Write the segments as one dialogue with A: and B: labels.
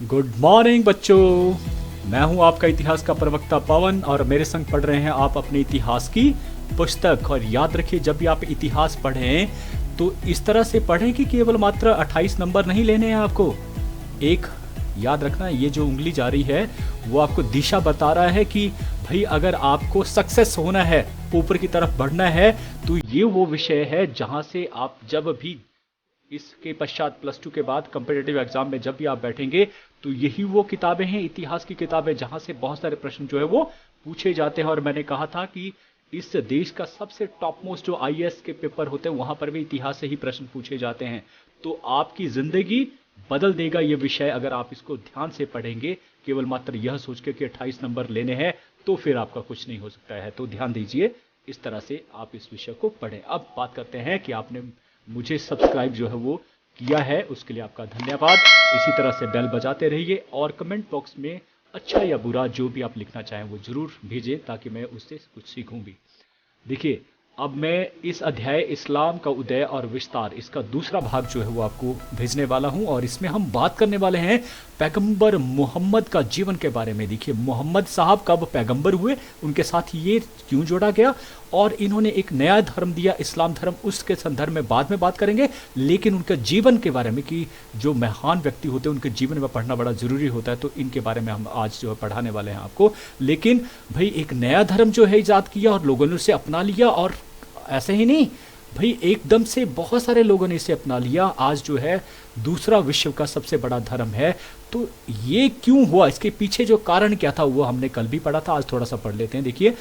A: Good morning बच्चों। मैं हूं आपका इतिहास का प्रवक्ता पवन और मेरे संग पढ़ रहे हैं आप अपने इतिहास की पुस्तक। और याद रखिए, जब भी आप इतिहास पढ़ें तो इस तरह से पढ़ें कि केवल मात्र 28 नंबर नहीं लेने हैं आपको। एक याद रखना, ये जो उंगली जा रही है वो आपको दिशा बता रहा है कि भाई अगर आपको सक्सेस होना है, ऊपर की तरफ बढ़ना है, तो ये वो विषय है जहां से आप जब भी इसके पश्चात +2 के बाद कंपिटेटिव एग्जाम में जब भी आप बैठेंगे तो यही वो किताबें हैं, इतिहास की किताबें, जहां से बहुत सारे प्रश्न जो है वो पूछे जाते हैं। और मैंने कहा था कि इस देश का सबसे टॉप मोस्ट जो आईएएस के पेपर होते हैं वहां पर भी इतिहास से ही प्रश्न पूछे जाते हैं। तो आपकी जिंदगी बदल देगा ये विषय अगर आप इसको ध्यान से पढ़ेंगे। केवल मात्र यह सोच के कि 28 नंबर लेने हैं तो फिर आपका कुछ नहीं हो सकता है। तो ध्यान दीजिए, इस तरह से आप इस विषय को पढ़ें। अब बात करते हैं कि आपने मुझे सब्सक्राइब जो है वो किया है, उसके लिए आपका धन्यवाद। इसी तरह से बेल बजाते रहिए और कमेंट बॉक्स में अच्छा या बुरा जो भी आप लिखना चाहें वो जरूर भेजें ताकि मैं उससे कुछ सीखूं भी। देखिए, अब मैं इस अध्याय इस्लाम का उदय और विस्तार, इसका दूसरा भाग जो है वो आपको भेजने वाला हूं। और इसमें हम बात करने वाले हैं पैगंबर मोहम्मद का जीवन के बारे में। देखिए, मोहम्मद साहब कब पैगंबर हुए, उनके साथ ये क्यों जोड़ा गया, और इन्होंने एक नया धर्म दिया, इस्लाम धर्म, उसके संदर्भ में बाद में बात करेंगे। लेकिन उनके जीवन के बारे में कि जो महान व्यक्ति होते हैं उनके जीवन में पढ़ना बड़ा जरूरी होता है, तो इनके बारे में हम आज जो है पढ़ाने वाले हैं आपको। लेकिन भाई एक नया धर्म जो है ईजाद किया और लोगों ने उसे अपना लिया, और ऐसे ही नहीं भाई, एकदम से बहुत सारे लोगों ने इसे अपना लिया। आज जो है दूसरा विश्व का सबसे बड़ा धर्म है। तो ये क्यों हुआ, इसके पीछे जो कारण क्या था वो हमने कल भी पढ़ा था, आज थोड़ा सा पढ़ लेते हैं। देखिए,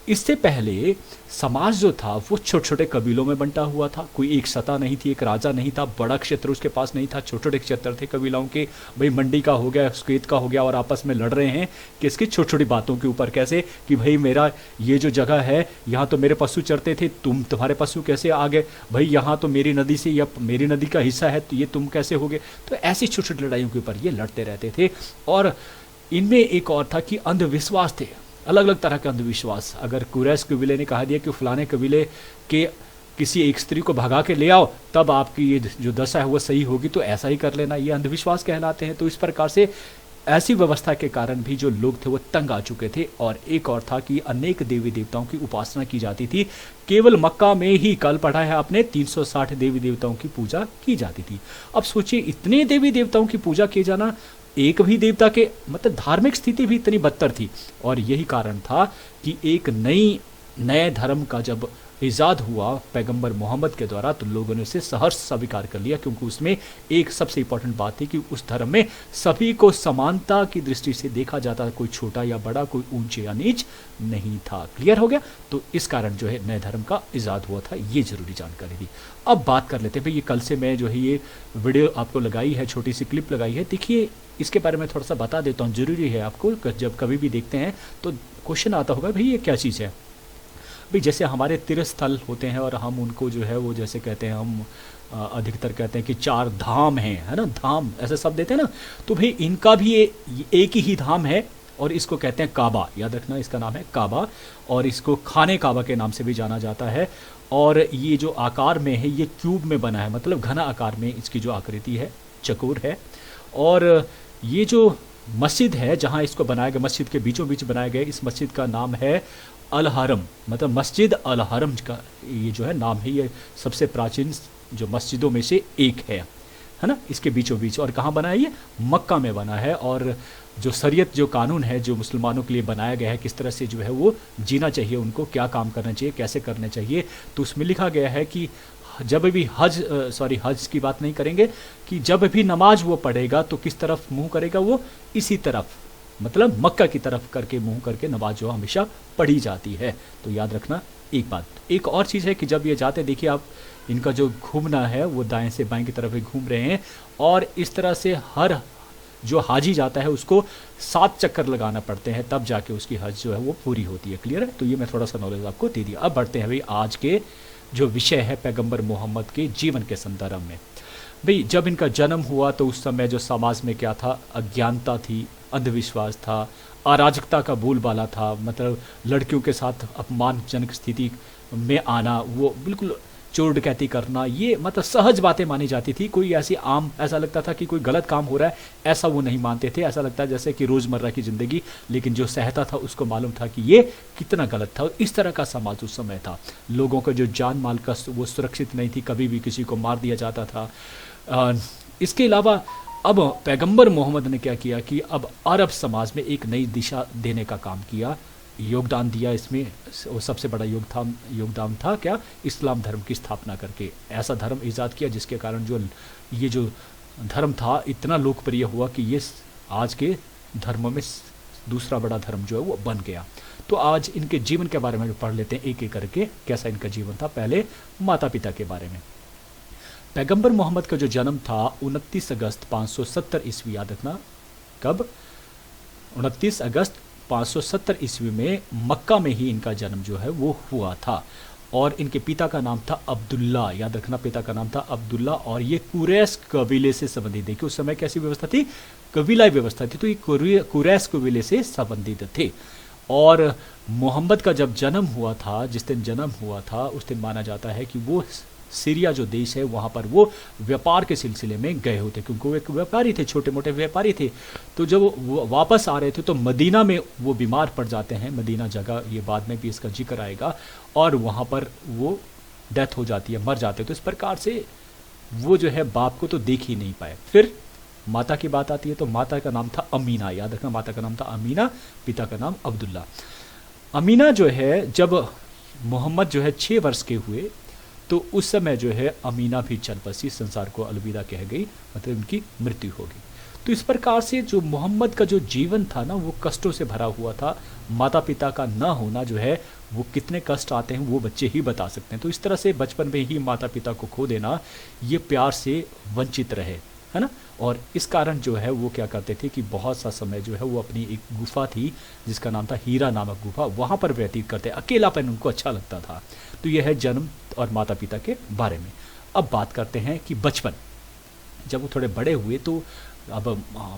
A: इससे पहले समाज जो था वो छोटे छोटे कबीलों में बंटा हुआ था। कोई एक सत्ता नहीं थी, एक राजा नहीं था, बड़ा क्षेत्र उसके पास नहीं था, छोटे छोटे क्षेत्र थे कबीलों के। भाई मंडी का हो गया, सुकेत का हो गया, और आपस में लड़ रहे हैं किसकी, छोटी छोटी बातों के ऊपर। कैसे कि भाई मेरा ये जो जगह है यहाँ तो मेरे पशु चरते थे, तुम्हारे पशु कैसे आ गए, भाई यहाँ तो मेरी नदी से, या मेरी नदी का हिस्सा है तो ये तुम कैसे हो गए। तो ऐसी छोटी छोटी लड़ाइयों के ऊपर ये लड़ते रहते थे। और इनमें एक और था कि अंधविश्वास थे, अलग अलग तरह के अंधविश्वास। अगर कुरैश कबीले ने कहा दिया कि फलाने कबीले के किसी एक स्त्री को भगा के ले आओ तब आपकी ये जो दशा है वो सही होगी, तो ऐसा ही कर लेना, ये अंधविश्वास कहलाते हैं। तो इस प्रकार से ऐसी व्यवस्था के कारण भी जो लोग थे वो तंग आ चुके थे। और एक और था कि अनेक देवी देवताओं की उपासना की जाती थी। केवल मक्का में ही, कल पढ़ा है आपने, 360 देवी देवताओं की पूजा की जाती थी। अब सोचिए, इतने देवी देवताओं की पूजा किए जाना, एक भी देवता के मतलब धार्मिक स्थिति भी इतनी बदतर थी। और यही कारण था कि एक नए धर्म का जब ईजाद हुआ पैगंबर मोहम्मद के द्वारा, तो लोगों ने उसे सहर्ष स्वीकार कर लिया, क्योंकि उसमें एक सबसे इंपॉर्टेंट बात थी कि उस धर्म में सभी को समानता की दृष्टि से देखा जाता, कोई छोटा या बड़ा, कोई ऊंचे या नीच नहीं था। क्लियर हो गया। तो इस कारण जो है नए धर्म का ईजाद हुआ था, ये जरूरी जानकारी थी। अब बात कर लेते हैं भाई, ये कल से मैं जो है ये वीडियो आपको लगाई है, छोटी सी क्लिप लगाई है। देखिए, इसके बारे में थोड़ा सा बता देता हूँ, जरूरी है आपको, जब कभी भी देखते हैं तो क्वेश्चन आता होगा भाई ये क्या चीज़ है। भाई जैसे हमारे तीर्थ स्थल होते हैं और हम उनको जो है वो जैसे कहते हैं, हम अधिकतर कहते हैं कि 4 धाम हैं, है ना, धाम ऐसे शब्द देते हैं ना। तो भाई इनका भी एक ही धाम है और इसको कहते हैं काबा। याद रखना, इसका नाम है काबा, और इसको खाने काबा के नाम से भी जाना जाता है। और ये जो आकार में है ये क्यूब में बना है, मतलब घना आकार में इसकी जो आकृति है, चकोर है। और ये जो मस्जिद है जहाँ इसको बनाया गया, मस्जिद के बीचों बीच बनाया गया, इस मस्जिद का नाम है अल हरम, मतलब मस्जिद अल हरम का ये जो है नाम है। ये सबसे प्राचीन जो मस्जिदों में से एक है ना, इसके बीचों बीच। और कहाँ बना है ये, मक्का में बना है। और जो शरीयत, जो कानून है जो मुसलमानों के लिए बनाया गया है, किस तरह से जो है वो जीना चाहिए, उनको क्या काम करना चाहिए, कैसे करने चाहिए, तो उसमें लिखा गया है कि जब भी हज की बात नहीं करेंगे, कि जब भी नमाज वो पढ़ेगा तो किस तरफ मुंह करेगा, वो इसी तरफ, मतलब मक्का की तरफ करके मुंह करके नमाज जो हमेशा पढ़ी जाती है। तो याद रखना एक बात। एक और चीज़ है कि जब ये जाते, देखिए आप, इनका जो घूमना है वो दाएं से बाएं की तरफ ही घूम रहे हैं। और इस तरह से हर जो हाजी जाता है उसको 7 चक्कर लगाना पड़ते हैं, तब जाके उसकी हज जो है वो पूरी होती है। क्लियर है। तो ये मैं थोड़ा सा नॉलेज आपको दे दिया। अब बढ़ते हैं भाई आज के जो विषय है पैगंबर मोहम्मद के जीवन के संदर्भ में। भाई जब इनका जन्म हुआ तो उस समय जो समाज में क्या था, अज्ञानता थी, अंधविश्वास था, अराजकता का बोलबाला था। मतलब लड़कियों के साथ अपमानजनक स्थिति में आना, वो बिल्कुल चोर डकैती करना, ये मतलब सहज बातें मानी जाती थी। कोई ऐसी आम, ऐसा लगता था कि कोई गलत काम हो रहा है, ऐसा वो नहीं मानते थे। ऐसा लगता है जैसे कि रोज़मर्रा की ज़िंदगी, लेकिन जो सहता था उसको मालूम था कि ये कितना गलत था। इस तरह का समाज उस समय था। लोगों का जो जान माल का वो सुरक्षित नहीं थी, कभी भी किसी को मार दिया जाता था। इसके अलावा अब पैगंबर मोहम्मद ने क्या किया कि अब अरब समाज में एक नई दिशा देने का काम किया, योगदान दिया। इसमें वो सबसे बड़ा योगदान था क्या, इस्लाम धर्म की स्थापना करके ऐसा धर्म ईजाद किया जिसके कारण ये जो धर्म था इतना लोकप्रिय हुआ कि ये आज के धर्मों में दूसरा बड़ा धर्म जो है वो बन गया। तो आज इनके जीवन के बारे में पढ़ लेते हैं एक एक करके, कैसा इनका जीवन था। पहले माता पिता के बारे में। पैगंबर मोहम्मद का जो जन्म था 29 अगस्त 570 ईस्वी, याद रखना कब, 29 अगस्त 570 ईस्वी में मक्का में ही इनका जन्म जो है वो हुआ था। और इनके पिता का नाम था अब्दुल्ला, याद रखना पिता का नाम था अब्दुल्ला। और ये कुरैश कबीले से संबंधित, देखिए उस समय कैसी व्यवस्था थी, कबीलाई व्यवस्था थी, तो ये कुरैश कबीले से संबंधित थे। और मोहम्मद का जब जन्म हुआ था, जिस दिन जन्म हुआ था उस दिन माना जाता है कि वो सीरिया जो देश है वहाँ पर वो व्यापार के सिलसिले में गए होते, क्योंकि वो एक व्यापारी थे, छोटे मोटे व्यापारी थे। तो जब वो वापस आ रहे थे तो मदीना में वो बीमार पड़ जाते हैं। मदीना जगह, ये बाद में भी इसका जिक्र आएगा, और वहाँ पर वो डेथ हो जाती है, मर जाते हैं। तो इस प्रकार से वो जो है बाप को तो देख ही नहीं पाए। फिर माता की बात आती है, तो माता का नाम था अमीना, याद रखना माता का नाम था अमीना, पिता का नाम अब्दुल्ला। अमीना जो है, जब मोहम्मद जो है 6 वर्ष के हुए तो उस समय जो है अमीना भी चल बसी, संसार को अलविदा कह गई, मतलब उनकी मृत्यु हो गई। तो इस प्रकार से जो मोहम्मद का जो जीवन था ना वो कष्टों से भरा हुआ था। माता पिता का ना होना जो है वो कितने कष्ट आते हैं वो बच्चे ही बता सकते हैं। तो इस तरह से बचपन में ही माता पिता को खो देना, ये प्यार से वंचित रहे, है ना। और इस कारण जो है वो क्या करते थे कि बहुत सा समय जो है वो अपनी एक गुफा थी जिसका नाम था हीरा नामक गुफा, वहाँ पर व्यतीत करते। अकेलापन उनको अच्छा लगता था। तो यह है जन्म और माता पिता के बारे में। अब बात करते हैं कि बचपन, जब वो थोड़े बड़े हुए तो अब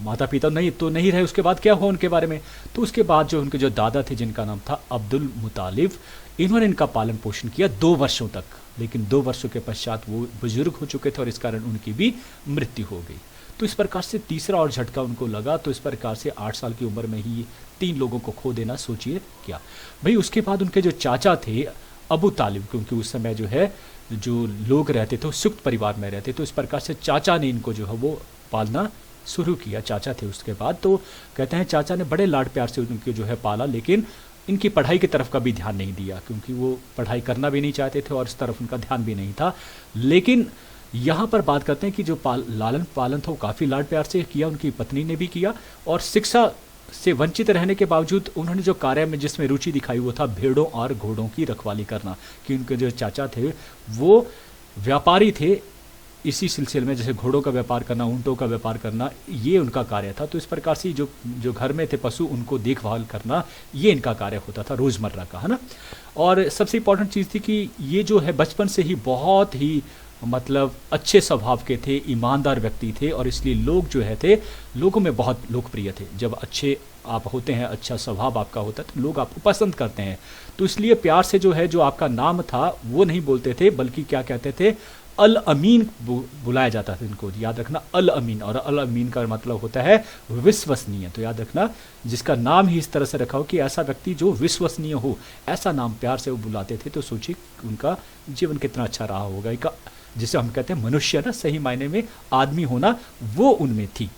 A: माता पिता नहीं रहे, उसके बाद क्या हुआ उनके बारे में। तो उसके बाद जो उनके जो दादा थे जिनका नाम था अब्दुल मुतालिब, इन्होंने इनका पालन पोषण किया 2 वर्षों तक, लेकिन 2 वर्षों के पश्चात वो बुजुर्ग हो चुके थे और इस कारण उनकी भी मृत्यु हो गई। तो इस प्रकार से तीसरा और झटका उनको लगा। तो इस प्रकार से 8 साल की उम्र में ही 3 लोगों को खो देना, सोचिए क्या भाई। उसके बाद उनके जो चाचा थे अबू तालिब, क्योंकि उस समय जो है जो लोग रहते थे वो संयुक्त परिवार में रहते, तो इस प्रकार से चाचा ने इनको जो है वो पालना शुरू किया। चाचा थे उसके बाद, तो कहते हैं चाचा ने बड़े लाड प्यार से उनके जो है पाला, लेकिन इनकी पढ़ाई की तरफ का भी ध्यान नहीं दिया, क्योंकि वो पढ़ाई करना भी नहीं चाहते थे और इस तरफ उनका ध्यान भी नहीं था। लेकिन यहाँ पर बात करते हैं कि जो लालन पालन था वो काफ़ी लाड प्यार से किया, उनकी पत्नी ने भी किया। और शिक्षा से वंचित रहने के बावजूद उन्होंने जो कार्य में जिसमें रुचि दिखाई वो था भेड़ों और घोड़ों की रखवाली करना, कि उनके जो चाचा थे वो व्यापारी थे इसी सिलसिले में, जैसे घोड़ों का व्यापार करना, ऊँटों का व्यापार करना, ये उनका कार्य था। तो इस प्रकार से जो घर में थे पशु उनको देखभाल करना, ये इनका कार्य होता था रोज़मर्रा का, है ना। और सबसे इम्पोर्टेंट चीज़ थी कि ये जो है बचपन से ही बहुत ही मतलब अच्छे स्वभाव के थे, ईमानदार व्यक्ति थे, और इसलिए लोग जो है थे लोगों में बहुत लोकप्रिय थे। जब अच्छे आप होते हैं, अच्छा स्वभाव आपका होता है तो लोग आपको पसंद करते हैं। तो इसलिए प्यार से जो है जो आपका नाम था वो नहीं बोलते थे, बल्कि क्या कहते थे, अल अमीन बुलाया जाता था इनको, याद रखना अल अमीन। और अल अमीन का मतलब होता है विश्वसनीय। तो याद रखना जिसका नाम ही इस तरह से रखा हो कि ऐसा व्यक्ति जो विश्वसनीय हो, ऐसा नाम प्यार से वो बुलाते थे। तो सोचिए उनका जीवन कितना अच्छा रहा होगा। एक जिसे हम कहते हैं मनुष्य ना, सही मायने में आदमी होना, वो उनमें थी।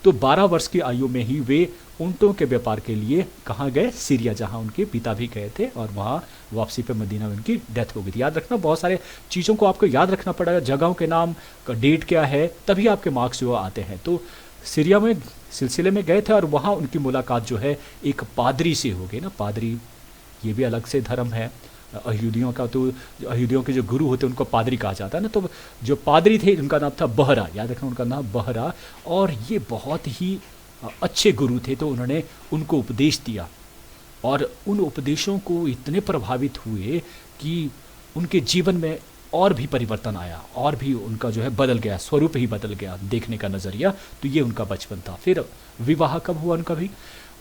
A: तो 12 वर्ष की आयु में ही वे ऊँटों के व्यापार के लिए कहाँ गए, सीरिया, जहाँ उनके पिता भी गए थे, और वहाँ वापसी पे मदीना में उनकी डेथ हो गई थी। याद रखना बहुत सारे चीज़ों को आपको याद रखना पड़ेगा, जगहों के नाम का डेट क्या है, तभी आपके मार्क्स जो आते हैं। तो सीरिया में सिलसिले में गए थे और वहाँ उनकी मुलाकात जो है एक पादरी से हो गई ना। पादरी ये भी अलग से धर्म है यहूदियों का, तो यहूदियों के जो गुरु होते हैं उनको पादरी कहा जाता है ना। तो जो पादरी थे उनका नाम था बहरा, याद रखना उनका नाम बहरा, और ये बहुत ही अच्छे गुरु थे। तो उन्होंने उनको उपदेश दिया और उन उपदेशों को इतने प्रभावित हुए कि उनके जीवन में और भी परिवर्तन आया, और भी उनका जो है बदल गया, स्वरूप ही बदल गया, देखने का नज़रिया। तो ये उनका बचपन था। फिर विवाह कब हुआ उनका भी?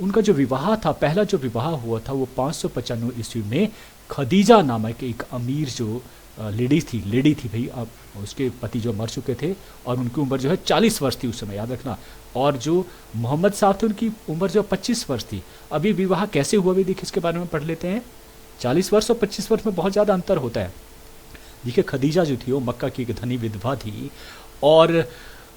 A: उनका जो विवाह था, पहला जो विवाह हुआ था वो 595 ईस्वी में खदीजा नामक एक अमीर जो लेडी थी भाई। अब उसके पति जो मर चुके थे और उनकी उम्र जो है 40 वर्ष थी उस समय, याद रखना। और जो मोहम्मद साहब थे उनकी उम्र जो 25 वर्ष थी। अभी विवाह कैसे हुआ भी देखिए, इसके बारे में पढ़ लेते हैं। 40 वर्ष और 25 वर्ष में बहुत ज़्यादा अंतर होता है। देखिए खदीजा जो थी वो मक्का की एक धनी विधवा थी और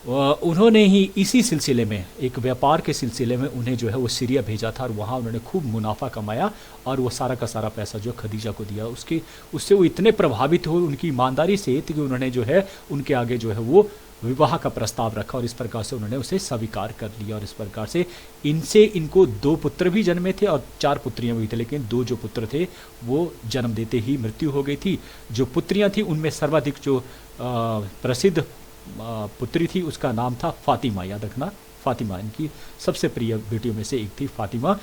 A: उन्होंने ही इसी सिलसिले में, एक व्यापार के सिलसिले में उन्हें जो है वो सीरिया भेजा था और वहाँ उन्होंने खूब मुनाफा कमाया और वो सारा का सारा पैसा जो खदीजा को दिया। उससे वो इतने प्रभावित हुए उनकी ईमानदारी से कि उन्होंने जो है उनके आगे जो है वो विवाह का प्रस्ताव रखा और इस प्रकार से उन्होंने उसे स्वीकार कर लिया। और इस प्रकार से इनको 2 पुत्र भी जन्मे थे और 4 पुत्रियां भी थे, लेकिन 2 जो पुत्र थे वो जन्म देते ही मृत्यु हो गई थी। जो पुत्रियां थी उनमें सर्वाधिक जो प्रसिद्ध पुत्री थी उसका नाम था फातिमा, याद रखना फातिमा, इनकी सबसे प्रिय बेटियों में से एक थी फातिमा।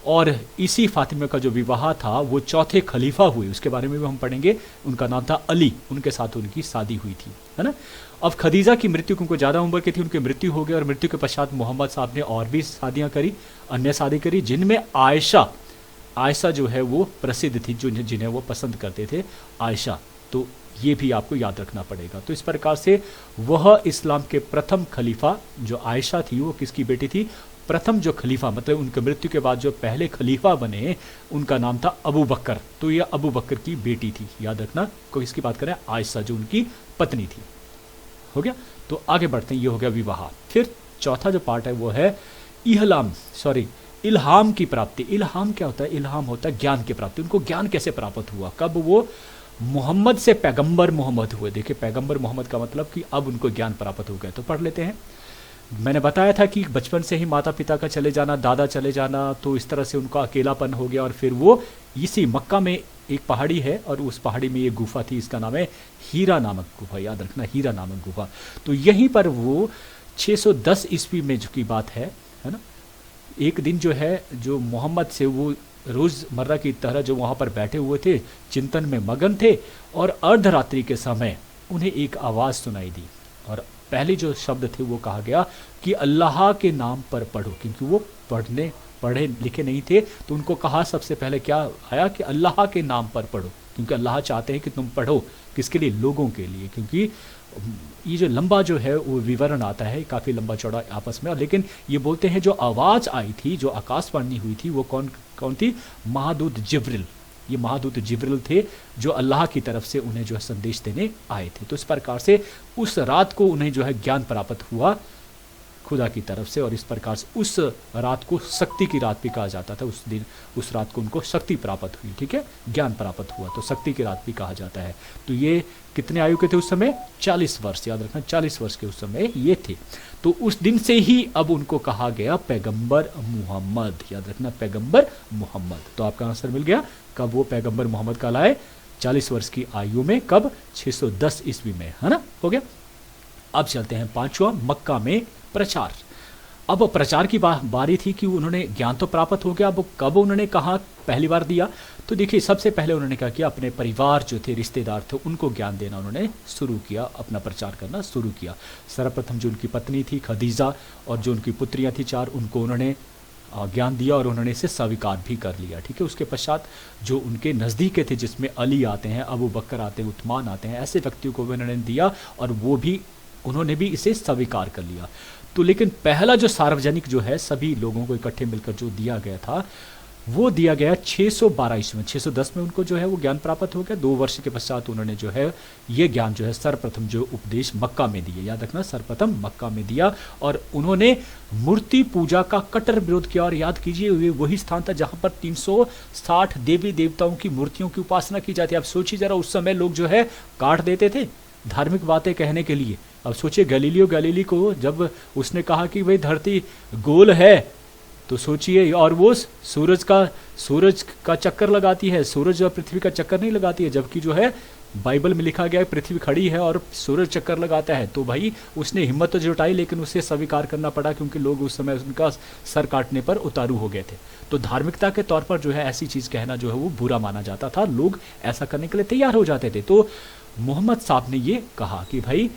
A: और इसी फातिमा का जो विवाह था वो चौथे खलीफा हुए, उसके बारे में भी हम पढ़ेंगे। उनका नाम था अली, उनके साथ उनकी शादी हुई थी, है ना। अब खदीजा की मृत्यु, उनको ज़्यादा उम्र की थी, उनकी मृत्यु हो गई और मृत्यु के पश्चात मोहम्मद साहब ने और भी शादियाँ करी, अन्य शादी करी, जिनमें आयशा जो है वो प्रसिद्ध थी, जिन्हें वो पसंद करते थे, आयशा। तो ये भी आपको याद रखना पड़ेगा। तो इस प्रकार से वह इस्लाम के प्रथम खलीफा जो आयशा थी, वो किसकी बेटी थी? प्रथम जो खलीफा, मतलब उनके मृत्यु के बाद जो पहले खलीफा बने उनका नाम था अबू बकर। तो यह अबू बकर की बेटी थी, याद रखना। को इसकी बात करें आयशा जो उनकी पत्नी थी। हो गया, तो आगे बढ़ते हैं। ये हो गया विवाह। फिर चौथा जो पार्ट है वो है इल्हाम की प्राप्ति। इल्हाम क्या होता है? इल्हाम होता है ज्ञान की प्राप्ति। उनको ज्ञान कैसे प्राप्त हुआ? कब वो मोहम्मद से पैगंबर मोहम्मद हुए। देखिए पैगंबर मोहम्मद का मतलब कि अब उनको ज्ञान प्राप्त हो गया। तो पढ़ लेते हैं। मैंने बताया था कि बचपन से ही माता पिता का चले जाना, दादा चले जाना, तो इस तरह से उनका अकेलापन हो गया और फिर वो इसी मक्का में एक पहाड़ी है और उस पहाड़ी में एक गुफा थी, इसका नाम है हीरा नामक गुफा, याद रखना हीरा नामक गुफा। तो यहीं पर वो 610 ईस्वी में जो की बात है ना, एक दिन जो है जो मोहम्मद से वो रोज़मर्रा की तरह जो वहाँ पर बैठे हुए थे, चिंतन में मगन थे और अर्धरात्रि के समय उन्हें एक आवाज़ सुनाई दी और पहले जो शब्द थे वो कहा गया कि अल्लाह के नाम पर पढ़ो, क्योंकि वो पढ़े लिखे नहीं थे। तो उनको कहा सबसे पहले क्या आया कि अल्लाह के नाम पर पढ़ो, क्योंकि अल्लाह चाहते हैं कि तुम पढ़ो। किसके लिए? लोगों के लिए। क्योंकि ये जो लंबा जो है वो विवरण आता है, काफ़ी लंबा चौड़ा आपस में, लेकिन ये बोलते हैं जो आवाज़ आई थी, जो आकाशवाणी हुई थी, वो कौन थी? महादूत जिब्रिल। ये महादूत जिब्रिल थे जो अल्लाह की तरफ से उन्हें जो है संदेश देने आए थे। तो इस प्रकार से उस रात को उन्हें जो है ज्ञान प्राप्त हुआ खुदा की तरफ से और इस प्रकार से उस रात को शक्ति की रात भी कहा जाता था। उस दिन उस रात को उनको शक्ति प्राप्त हुई, ठीक है, ज्ञान प्राप्त हुआ, तो शक्ति की रात भी कहा जाता है। तो ये कितने आयु के थे उस समय? 40 वर्ष, याद रखना 40 वर्ष के उस समय ये थे। तो उस दिन से ही अब उनको कहा गया पैगंबर मुहम्मद, याद रखना पैगंबर मुहम्मद। तो आपका आंसर मिल गया। कब वो पैगंबर मोहम्मद कहलाए? 40 वर्ष की आयु में। कब? 610 ईस्वी में, है ना। हो गया। अब चलते हैं पांचवा, मक्का में प्रचार। अब प्रचार की बारी थी कि उन्होंने ज्ञान तो प्राप्त हो गया। अब कब उन्होंने कहा पहली बार दिया? तो देखिए सबसे पहले उन्होंने क्या किया, अपने परिवार जो थे, रिश्तेदार थे, उनको ज्ञान देना उन्होंने शुरू किया, अपना प्रचार करना शुरू किया। सर्वप्रथम जो उनकी पत्नी थी खदीजा और जो उनकी पुत्रियां थी 4, उनको उन्होंने ज्ञान दिया और उन्होंने इसे स्वीकार भी कर लिया, ठीक है। उसके पश्चात जो उनके नज़दीक थे, जिसमें अली आते हैं, अबू बकर आते हैं, उस्मान आते हैं, ऐसे व्यक्तियों को भी उन्होंने दिया और उन्होंने भी इसे स्वीकार कर लिया। तो लेकिन पहला जो सार्वजनिक जो है सभी लोगों को इकट्ठे मिलकर जो दिया गया था वो दिया गया 612 ईस्वी में। 610 में उनको जो है वो ज्ञान प्राप्त हो गया। 2 वर्ष के पश्चात उन्होंने जो है ये ज्ञान जो है सर्वप्रथम जो उपदेश मक्का में दिए, याद रखना सर्वप्रथम मक्का में दिया। और उन्होंने मूर्ति पूजा का कट्टर विरोध किया। और याद कीजिए वही स्थान था जहाँ पर 360 देवी देवताओं की मूर्तियों की उपासना की जाती है। आप सोचिए जरा, उस समय लोग जो है काट देते थे धार्मिक बातें कहने के लिए। अब सोचिए गैलीली को जब उसने कहा कि भाई धरती गोल है, तो सोचिए, और वो सूरज का चक्कर लगाती है, सूरज और पृथ्वी का चक्कर नहीं लगाती है, जबकि जो है बाइबल में लिखा गया है पृथ्वी खड़ी है और सूरज चक्कर लगाता है। तो भाई उसने हिम्मत तो जुटाई, लेकिन उसे स्वीकार करना पड़ा, क्योंकि लोग उस समय उनका सर काटने पर उतारू हो गए थे। तो धार्मिकता के तौर पर जो है ऐसी चीज़ कहना जो है वो बुरा माना जाता था, लोग ऐसा करने के लिए तैयार हो जाते थे। तो मोहम्मद साहब ने ये कहा कि भाई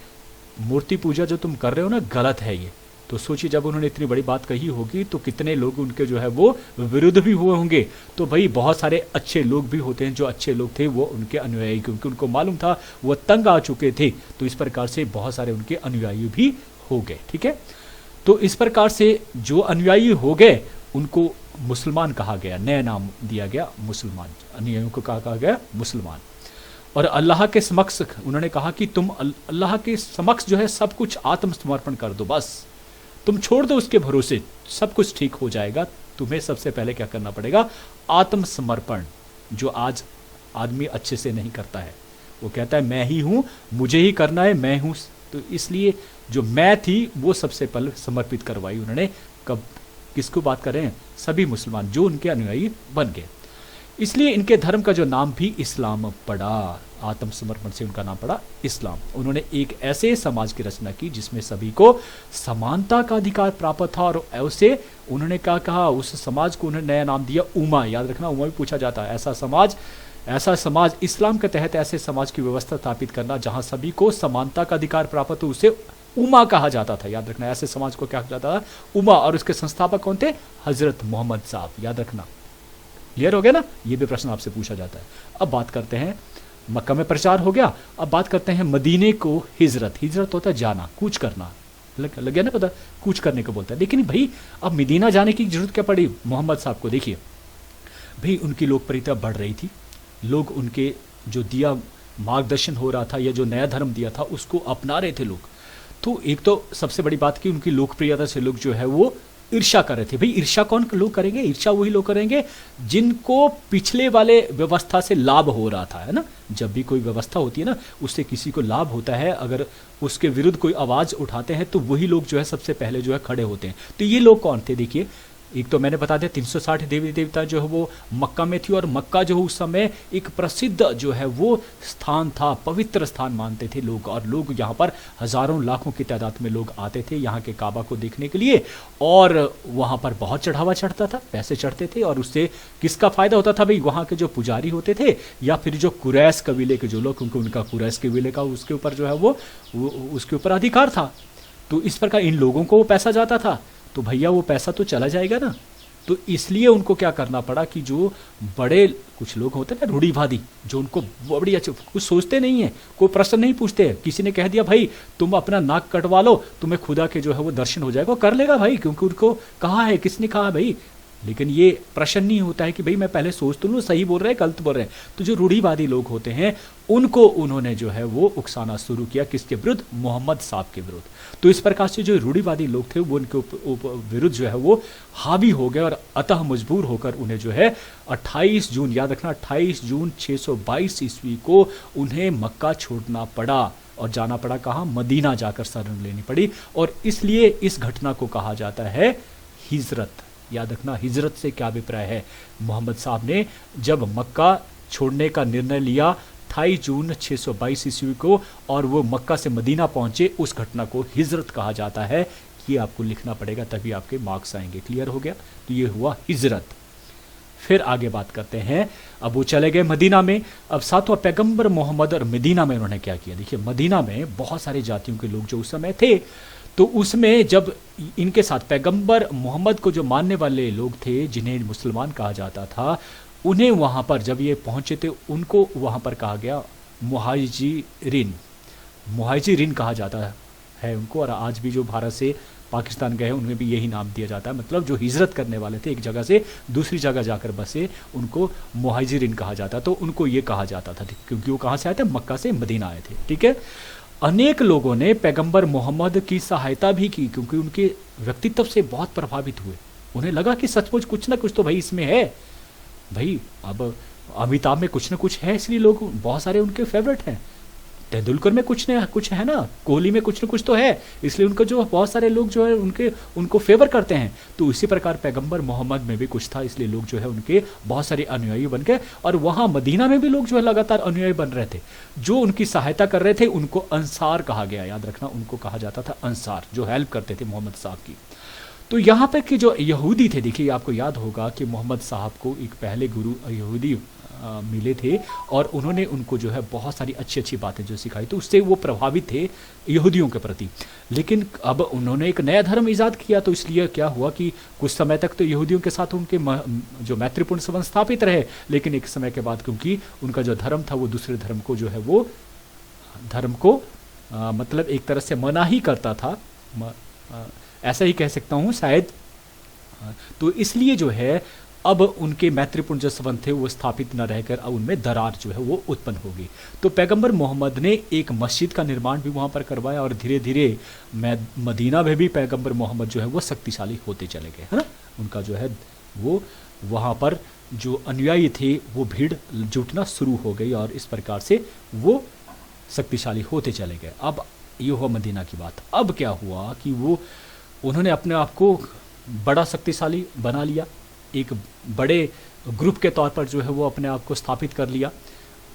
A: मूर्ति पूजा जो तुम कर रहे हो ना, गलत है ये, तो सोचिए जब उन्होंने इतनी बड़ी बात कही होगी तो कितने लोग उनके जो है वो विरुद्ध भी हुए होंगे। तो भाई बहुत सारे अच्छे लोग भी होते हैं, जो अच्छे लोग थे वो उनके अनुयायी, क्योंकि उनको मालूम था वो तंग आ चुके थे, तो इस प्रकार से बहुत सारे उनके अनुयायी भी हो गए। ठीक है, तो इस प्रकार से जो अनुयायी हो गए उनको मुसलमान कहा गया, नया नाम दिया गया मुसलमान, अनुयायियों को कहा गया मुसलमान। और अल्लाह के समक्ष उन्होंने कहा कि तुम अल्लाह के समक्ष जो है सब कुछ आत्मसमर्पण कर दो, बस तुम छोड़ दो उसके भरोसे, सब कुछ ठीक हो जाएगा। तुम्हें सबसे पहले क्या करना पड़ेगा, आत्मसमर्पण, जो आज आदमी अच्छे से नहीं करता है। वो कहता है मैं ही हूं, मुझे ही करना है, मैं हूं, तो इसलिए जो मैं थी वो सबसे पहले समर्पित करवाई उन्होंने। कब, किसको बात कर रहे हैं, सभी मुसलमान जो उनके अनुयायी बन गए। इसलिए इनके धर्म का जो नाम भी इस्लाम पड़ा, आत्मसमर्पण से उनका नाम पड़ा इस्लाम। उन्होंने एक ऐसे समाज की रचना की जिसमें सभी को समानता का अधिकार प्राप्त था, और ऐसे उन्होंने क्या कहा, उस समाज को उन्होंने नया नाम दिया उम्मा। याद रखना, उम्मा भी पूछा जाता है, ऐसा समाज इस्लाम के तहत ऐसे समाज की व्यवस्था स्थापित करना जहां सभी को समानता का अधिकार प्राप्त हो, उसे उम्मा कहा जाता था। याद रखना, ऐसे समाज को क्या कहा जाता था, उम्मा। और उसके संस्थापक कौन थे, हजरत मोहम्मद साहब। याद रखना, क्लियर हो गया ना, ये भी प्रश्न आपसे पूछा जाता है। अब बात करते हैं, मक्का में प्रचार हो गया, अब बात करते हैं मदीने को हिजरत। हिजरत होता है जाना, कूच करना, लग गया ना पता, कूच करने को बोलता है। लेकिन भाई अब मदीना जाने की जरूरत क्या पड़ी मोहम्मद साहब को, देखिए भाई उनकी लोकप्रियता बढ़ रही थी, लोग उनके जो दिया मार्गदर्शन हो रहा था या जो नया धर्म दिया था उसको अपना रहे थे लोग। तो एक तो सबसे बड़ी बात की उनकी लोकप्रियता से लोग जो है वो ईर्ष्या कर रहे थे। भाई ईर्ष्या कौन लोग करेंगे, ईर्ष्या वही लोग करेंगे जिनको पिछले वाले व्यवस्था से लाभ हो रहा था, है ना। जब भी कोई व्यवस्था होती है ना, उससे किसी को लाभ होता है, अगर उसके विरुद्ध कोई आवाज उठाते हैं तो वही लोग जो है सबसे पहले जो है खड़े होते हैं। तो ये लोग कौन थे, देखिए एक तो मैंने बता दिया 360 देवी देवता जो है वो मक्का में थी, और मक्का जो उस समय एक प्रसिद्ध जो है वो स्थान था, पवित्र स्थान मानते थे लोग, और लोग यहाँ पर हजारों लाखों की तादाद में लोग आते थे यहाँ के काबा को देखने के लिए, और वहाँ पर बहुत चढ़ावा चढ़ता था, पैसे चढ़ते थे, और उससे किसका फायदा होता था भाई, वहाँ के जो पुजारी होते थे या फिर जो कुरैश कबीले के जो लोग, क्योंकि उनका कुरैश कबीले का उसके ऊपर जो है वो उसके ऊपर अधिकार था। तो इस प्रकार इन लोगों को वो पैसा जाता था, तो भैया वो पैसा तो चला जाएगा ना। तो इसलिए उनको क्या करना पड़ा कि जो बड़े कुछ लोग होते हैं ना रूढ़िवादी, जो उनको बड़ी अच्छी कुछ सोचते नहीं है, कोई प्रश्न नहीं पूछते, किसी ने कह दिया भाई तुम अपना नाक कटवा लो, तुम्हें खुदा के जो है वो दर्शन हो जाएगा, कर लेगा भाई, क्योंकि उनको कहा है, किसने कहा भाई। लेकिन ये प्रश्न नहीं होता है कि भाई मैं पहले सोच तो लूँ सही बोल रहे हैं गलत बोल रहे हैं। तो जो रूढ़िवादी लोग होते हैं उनको उन्होंने जो है वो उकसाना शुरू किया, किसके विरुद्ध, मोहम्मद साहब के विरुद्ध। तो इस प्रकार से जो रूढ़िवादी लोग थे वो उनके विरुद्ध जो है वो हावी हो गए, और अतः मजबूर होकर उन्हें जो है 28 जून, याद रखना 28 जून 622 ईस्वी को उन्हें मक्का छोड़ना पड़ा, और जाना पड़ा कहाँ, मदीना जाकर शरण लेनी पड़ी। और इसलिए इस घटना को कहा जाता है हिजरत। याद रखना, हिजरत से क्या अभिप्राय है, मोहम्मद साहब ने जब मक्का छोड़ने का निर्णय लिया 28 जून 622 ईस्वी को, और वो मक्का से मदीना पहुंचे, उस घटना को हिजरत कहा जाता है। ये आपको लिखना पड़ेगा तभी आपके मार्क्स आएंगे। क्लियर हो गया, तो ये हुआ हिजरत। फिर आगे बात करते हैं, अब वो चले गए मदीना में। अब सातवां पैगंबर मोहम्मद और मदीना में उन्होंने क्या किया, देखिए मदीना में बहुत सारी जातियों के लोग जो उस समय थे, तो उसमें जब इनके साथ पैगंबर मोहम्मद को जो मानने वाले लोग थे, जिन्हें मुसलमान कहा जाता था, उन्हें वहाँ पर जब ये पहुँचे थे उनको वहाँ पर कहा गया मुहाजिरीन। मुहाजिरीन कहा जाता है उनको, और आज भी जो भारत से पाकिस्तान गए उनमें भी यही नाम दिया जाता है। मतलब जो हिजरत करने वाले थे, एक जगह से दूसरी जगह जाकर बसे, उनको मुहाजिरीन कहा जाता। तो उनको ये कहा जाता था क्योंकि वो कहाँ से आए थे, मक्का से मदीना आए थे। ठीक है, अनेक लोगों ने पैगंबर मोहम्मद की सहायता भी की, क्योंकि उनके व्यक्तित्व से बहुत प्रभावित हुए। उन्हें लगा कि सचमुच कुछ ना कुछ तो भाई इसमें है, भाई अब अमिताभ में कुछ ना कुछ है, इसलिए लोग बहुत सारे उनके फेवरेट हैं। तेंदुलकर में कुछ न कुछ है ना, कोहली में कुछ न कुछ तो है, इसलिए उनको जो बहुत सारे लोग जो है उनको फेवर करते हैं। तो इसी प्रकार पैगंबर मोहम्मद में भी कुछ था, इसलिए लोग जो है उनके बहुत सारे अनुयायी बन गए, और वहाँ मदीना में भी लोग जो है लगातार अनुयायी बन रहे थे। जो उनकी सहायता कर रहे थे उनको अंसार कहा गया। याद रखना, उनको कहा जाता था अंसार, जो हेल्प करते थे मोहम्मद साहब की। तो यहाँ पर कि जो यहूदी थे, देखिए आपको याद होगा कि मोहम्मद साहब को एक पहले गुरु यहूदी मिले थे और उन्होंने उनको जो है बहुत सारी अच्छी अच्छी बातें जो सिखाई, तो उससे वो प्रभावित थे यहूदियों के प्रति। लेकिन अब उन्होंने एक नया धर्म ईजाद किया, तो इसलिए क्या हुआ कि कुछ समय तक तो यहूदियों के साथ उनके जो मैत्रीपूर्ण संबंध स्थापित रहे, लेकिन एक समय के बाद क्योंकि उनका जो धर्म था वो दूसरे धर्म को जो है वो धर्म को मतलब एक तरह से मना ही करता था, ऐसा ही कह सकता हूँ शायद। तो इसलिए जो है अब उनके मैत्रीपूर्ण जो संबंध थे वो स्थापित न रहकर अब उनमें दरार जो है वो उत्पन्न होगी। तो पैगंबर मोहम्मद ने एक मस्जिद का निर्माण भी वहाँ पर करवाया और धीरे धीरे मदीना में भी पैगंबर मोहम्मद जो है वो शक्तिशाली होते चले गए, है ना। उनका जो है वो वहाँ पर जो अनुयायी थे वो भीड़ जुटना शुरू हो गई और इस प्रकार से वो शक्तिशाली होते चले गए। अब ये हुआ मदीना की बात। अब क्या हुआ कि वो उन्होंने अपने आप को बड़ा शक्तिशाली बना लिया, एक बड़े ग्रुप के तौर पर जो है वो अपने आप को स्थापित कर लिया।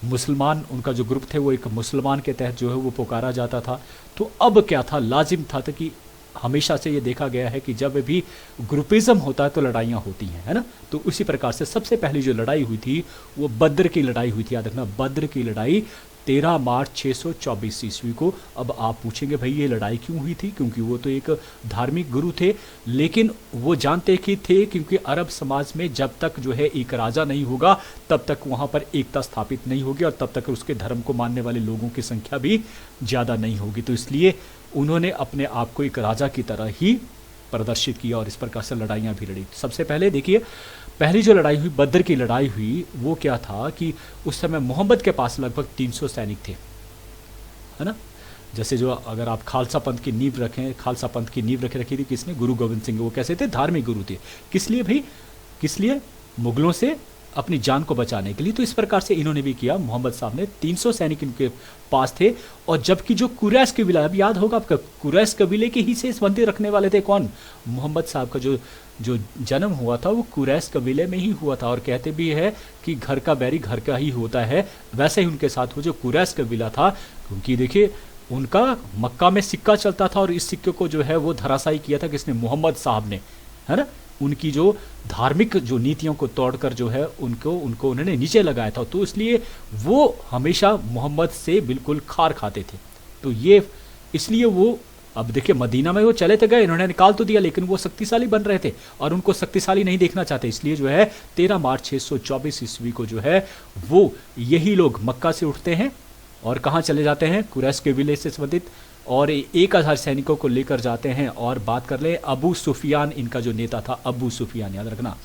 A: मुसलमान उनका जो ग्रुप थे वो एक मुसलमान के तहत जो है वो पुकारा जाता था। तो अब क्या था, लाजिम था कि हमेशा से ये देखा गया है कि जब भी ग्रुपिज्म होता है तो लड़ाइयाँ होती हैं, है ना। तो उसी प्रकार से सबसे पहली जो लड़ाई हुई थी वो बद्र की लड़ाई हुई थी। याद रखना, बद्र की लड़ाई 13 मार्च 624 ईस्वी को। अब आप पूछेंगे भाई ये लड़ाई क्यों हुई थी, क्योंकि वो तो एक धार्मिक गुरु थे, लेकिन वो जानते कि थे क्योंकि अरब समाज में जब तक जो है एक राजा नहीं होगा तब तक वहाँ पर एकता स्थापित नहीं होगी और तब तक उसके धर्म को मानने वाले लोगों की संख्या भी ज़्यादा नहीं होगी। तो इसलिए उन्होंने अपने आप को एक राजा की तरह ही प्रदर्शित किया और इस प्रकार से लड़ाइयाँ भी लड़ी। सबसे पहले देखिए, पहली जो लड़ाई हुई, बद्र की लड़ाई हुई, वो क्या था कि उस समय मोहम्मद के पास लगभग 300 सैनिक थे, है ना। जैसे जो अगर आप खालसा पंथ की नींव रखें, खालसा पंथ की नींव रखी थी किसने, गुरु गोविंद सिंह। वो कैसे थे, धार्मिक गुरु थे। किस लिए भाई, किस लिए, मुगलों से अपनी जान को बचाने के लिए। तो इस प्रकार से इन्होंने भी किया। मोहम्मद साहब ने 300 सैनिक इनके पास थे और जबकि जो कुरैश कबीला, अब याद होगा आपका, कुरैश कबीले के ही से संबंधित रखने वाले थे कौन, मोहम्मद साहब का जो जन्म हुआ था वो कुरैश कबीले में ही हुआ था। और कहते भी है कि घर का बैरी घर का ही होता है, वैसे ही उनके साथ वो जो कुरैश कबीला था, क्योंकि देखिए उनका मक्का में सिक्का चलता था और इस सिक्के को जो है वो धराशायी किया था किसने, मोहम्मद साहब ने, है ना। उनकी जो धार्मिक जो नीतियों को तोड़कर जो है उनको उन्होंने नीचे लगाया था। तो इसलिए वो हमेशा मोहम्मद से बिल्कुल खार खाते थे। तो ये इसलिए वो, अब देखिए मदीना में वो चले तो गए, इन्होंने निकाल तो दिया, लेकिन वो शक्तिशाली बन रहे थे और उनको शक्तिशाली नहीं देखना चाहते। इसलिए जो है 13 मार्च 624 ईस्वी को जो है वो यही लोग मक्का से उठते हैं और कहाँ चले जाते हैं, कुरैश कबीले से संबंधित, और 1000 सैनिकों को लेकर जाते हैं। और बात कर ले अबू सुफियान, इनका जो नेता था अबू सुफियान, याद रखना।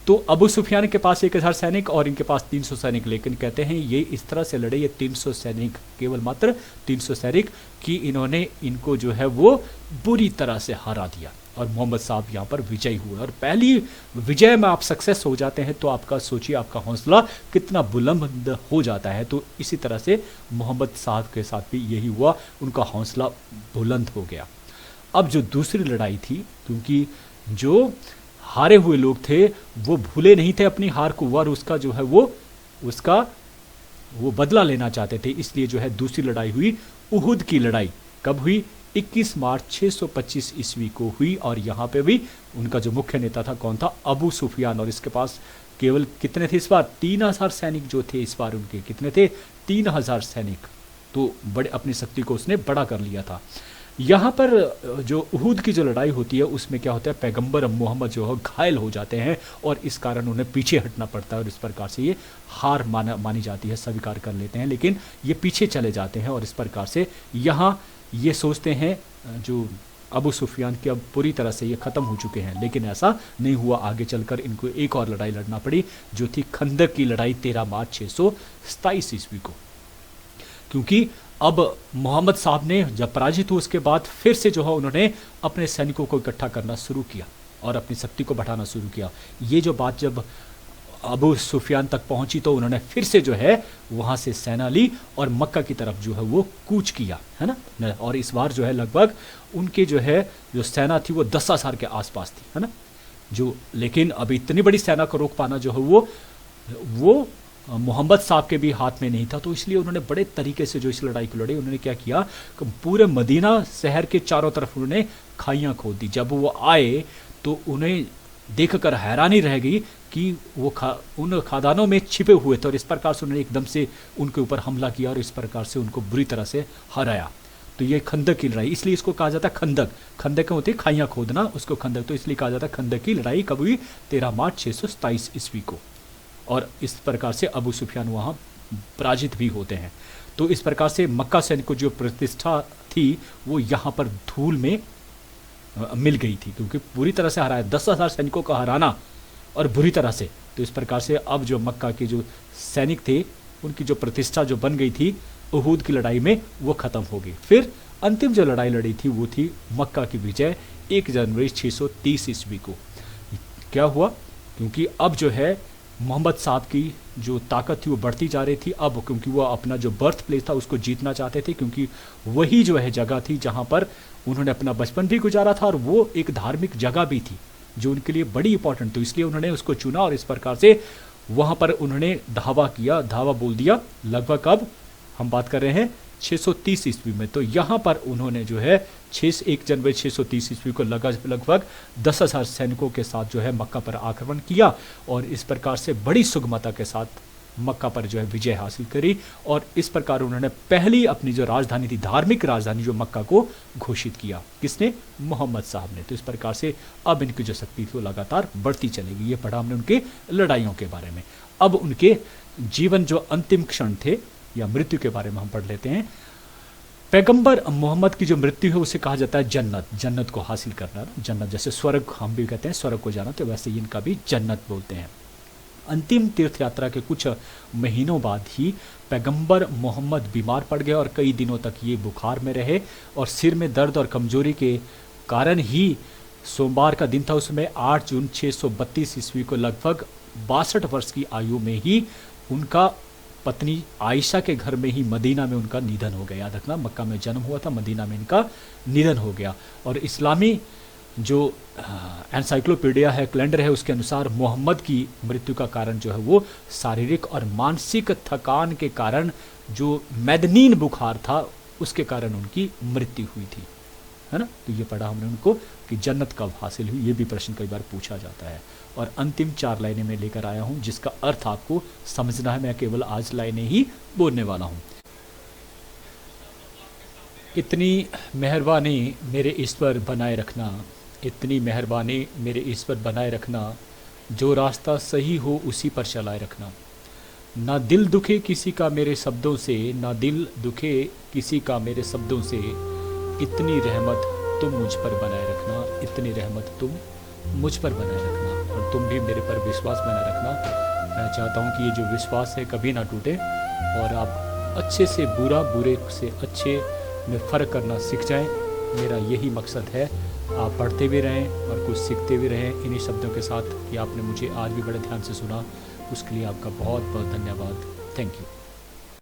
A: तो अबू सुफियान के पास 1000 सैनिक और इनके पास 300 सैनिक, लेकिन कहते हैं ये इस तरह से लड़े, ये 300 सैनिक, केवल मात्र 300 सैनिक, कि इन्होंने इनको जो है वो बुरी तरह से हरा दिया और मोहम्मद साहब यहाँ पर विजयी हुए। और पहली विजय में आप सक्सेस हो जाते हैं तो आपका सोचिए आपका हौसला कितना बुलंद हो जाता है। तो इसी तरह से मोहम्मद साहब के साथ भी यही हुआ, उनका हौसला बुलंद हो गया। अब जो दूसरी लड़ाई थी, क्योंकि जो हारे हुए लोग थे वो भूले नहीं थे अपनी हार को और उसका जो है वो बदला लेना चाहते थे। इसलिए जो है दूसरी लड़ाई हुई, उहुद की लड़ाई। कब हुई, 21 मार्च 625 ईस्वी को हुई। और यहाँ पे भी उनका जो मुख्य नेता था कौन था, अबू सुफियान। और इसके पास केवल कितने थे इस बार, 3000 सैनिक जो थे इस बार, उनके कितने थे, 3000 सैनिक। तो बड़े अपनी शक्ति को उसने बड़ा कर लिया था। यहाँ पर जो उहुद की जो लड़ाई होती है उसमें क्या होता है, पैगंबर मोहम्मद जो है घायल हो जाते हैं और इस कारण उन्हें पीछे हटना पड़ता है और इस प्रकार से ये हार मानी जाती है, स्वीकार कर लेते हैं, लेकिन ये पीछे चले जाते हैं और इस प्रकार से यहाँ ये सोचते हैं जो अबू सुफियान की अब पूरी तरह से ये ख़त्म हो चुके हैं। लेकिन ऐसा नहीं हुआ, आगे चलकर इनको एक और लड़ाई लड़ना पड़ी जो थी खंदक की लड़ाई 13 मार्च 627 ईस्वी को। क्योंकि अब मोहम्मद साहब ने जब पराजित हुए उसके बाद फिर से जो है उन्होंने अपने सैनिकों को इकट्ठा करना शुरू किया और अपनी शक्ति को बढ़ाना शुरू किया। ये जो बात जब अबू सुफियान तक पहुंची तो उन्होंने फिर से जो है वहाँ से सेना ली और मक्का की तरफ जो है वो कूच किया, है ना। और इस बार जो है लगभग उनके जो सेना थी वो 10,000 के आसपास थी, है ना। लेकिन अब इतनी बड़ी सेना को रोक पाना जो है वो मोहम्मद साहब के भी हाथ में नहीं था। तो इसलिए उन्होंने बड़े तरीके से जो इस लड़ाई को लड़े, उन्होंने क्या किया कि पूरे मदीना शहर के चारों तरफ उन्होंने खाइयाँ खोद दी। जब वो आए तो उन्हें देखकर हैरानी रह गई कि वो उन खादानों में छिपे हुए थे और इस प्रकार से उन्होंने एकदम से उनके ऊपर हमला किया और इस प्रकार से उनको बुरी तरह से हराया। तो ये खंदक की लड़ाई, इसलिए इसको कहा जाता है खंदक। खंदक होती है खाइयाँ खोदना, उसको खंदक, तो इसलिए कहा जाता है खंदक की लड़ाई। कब हुई? 13 मार्च 627 ईस्वी को। और इस प्रकार से अबू सुफियान वहाँ पराजित भी होते हैं। तो इस प्रकार से मक्का सैनिक को जो प्रतिष्ठा थी वो यहाँ पर धूल में मिल गई थी, क्योंकि पूरी तरह से हराया, 10,000 सैनिकों का हराना और बुरी तरह से। तो इस प्रकार से अब जो मक्का के जो सैनिक थे उनकी जो प्रतिष्ठा जो बन गई थी उहूद की लड़ाई में, वो ख़त्म हो गई। फिर अंतिम जो लड़ाई लड़ी थी वो थी मक्का की विजय 1 जनवरी 630 ईस्वी को। क्या हुआ? क्योंकि अब जो है मोहम्मद साहब की जो ताकत थी वो बढ़ती जा रही थी। अब क्योंकि वो अपना जो बर्थ प्लेस था उसको जीतना चाहते थे, क्योंकि वही जो है जगह थी जहाँ पर उन्होंने अपना बचपन भी गुजारा था और वो एक धार्मिक जगह भी थी जो उनके लिए बड़ी इंपॉर्टेंट, तो इसलिए उन्होंने उसको चुना और इस प्रकार से वहाँ पर उन्होंने धावा किया, धावा बोल दिया। लगभग अब हम बात कर रहे हैं 630 ईस्वी में। तो यहाँ पर उन्होंने जो है 1 जनवरी 630 ईस्वी को लगभग 10,000 सैनिकों के साथ जो है मक्का पर आक्रमण किया और इस प्रकार से बड़ी सुगमता के साथ मक्का पर जो है विजय हासिल करी। और इस प्रकार उन्होंने पहली अपनी जो राजधानी थी, धार्मिक राजधानी जो मक्का को घोषित किया। किसने? मोहम्मद साहब ने। तो इस प्रकार से अब इनकी जो शक्ति थी वो लगातार बढ़ती चलेगी। ये पढ़ा हमने उनके लड़ाइयों के बारे में। अब उनके जीवन जो अंतिम क्षण थे या मृत्यु के बारे में हम पढ़ लेते हैं। पैगंबर मोहम्मद की जो मृत्यु है उसे कहा जाता है जन्नत, जन्नत को हासिल करना। जन्नत जैसे स्वर्ग हम भी कहते हैं स्वर्ग को जाना, तो वैसे ही इनका भी जन्नत बोलते हैं। अंतिम तीर्थ यात्रा के कुछ महीनों बाद ही पैगंबर मोहम्मद बीमार पड़ गए और कई दिनों तक ये बुखार में रहे और सिर में दर्द और कमजोरी के कारण ही सोमवार का दिन था, उसमें 8 जून 632 ईस्वी को लगभग 62 वर्ष की आयु में ही उनका पत्नी आयशा के घर में ही मदीना में उनका निधन हो गया। याद रखना, मक्का में जन्म हुआ था, मदीना में इनका निधन हो गया। और इस्लामी जो एनसाइक्लोपीडिया है, कैलेंडर है, उसके अनुसार मोहम्मद की मृत्यु का कारण जो है वो शारीरिक और मानसिक थकान के कारण जो मैदनीन बुखार था उसके कारण उनकी मृत्यु हुई थी, है ना। तो ये पढ़ा हमने उनको कि जन्नत कब हासिल हुई, ये भी प्रश्न कई बार पूछा जाता है। और अंतिम 4 लाइनें मैं लेकर आया हूँ जिसका अर्थ आपको समझना है। मैं केवल आज लाइनें ही बोलने वाला हूँ। इतनी मेहरबानी मेरे ईश्वर बनाए रखना, इतनी मेहरबानी मेरे ईश्वर बनाए रखना, जो रास्ता सही हो उसी पर चलाए रखना। ना दिल दुखे किसी का मेरे शब्दों से, ना दिल दुखे किसी का मेरे शब्दों से, इतनी रहमत तुम मुझ पर बनाए रखना, इतनी रहमत तुम मुझ पर बनाए रखना। और तुम भी मेरे पर विश्वास बनाए रखना। मैं चाहता हूँ कि ये जो विश्वास है कभी ना टूटे और आप अच्छे से बुरा, बुरे से अच्छे में फ़र्क करना सीख जाएं। मेरा यही मकसद है। आप पढ़ते भी रहें और कुछ सीखते भी रहें इन्हीं शब्दों के साथ कि आपने मुझे आज भी बड़े ध्यान से सुना। उसके लिए आपका बहुत बहुत धन्यवाद। Thank you.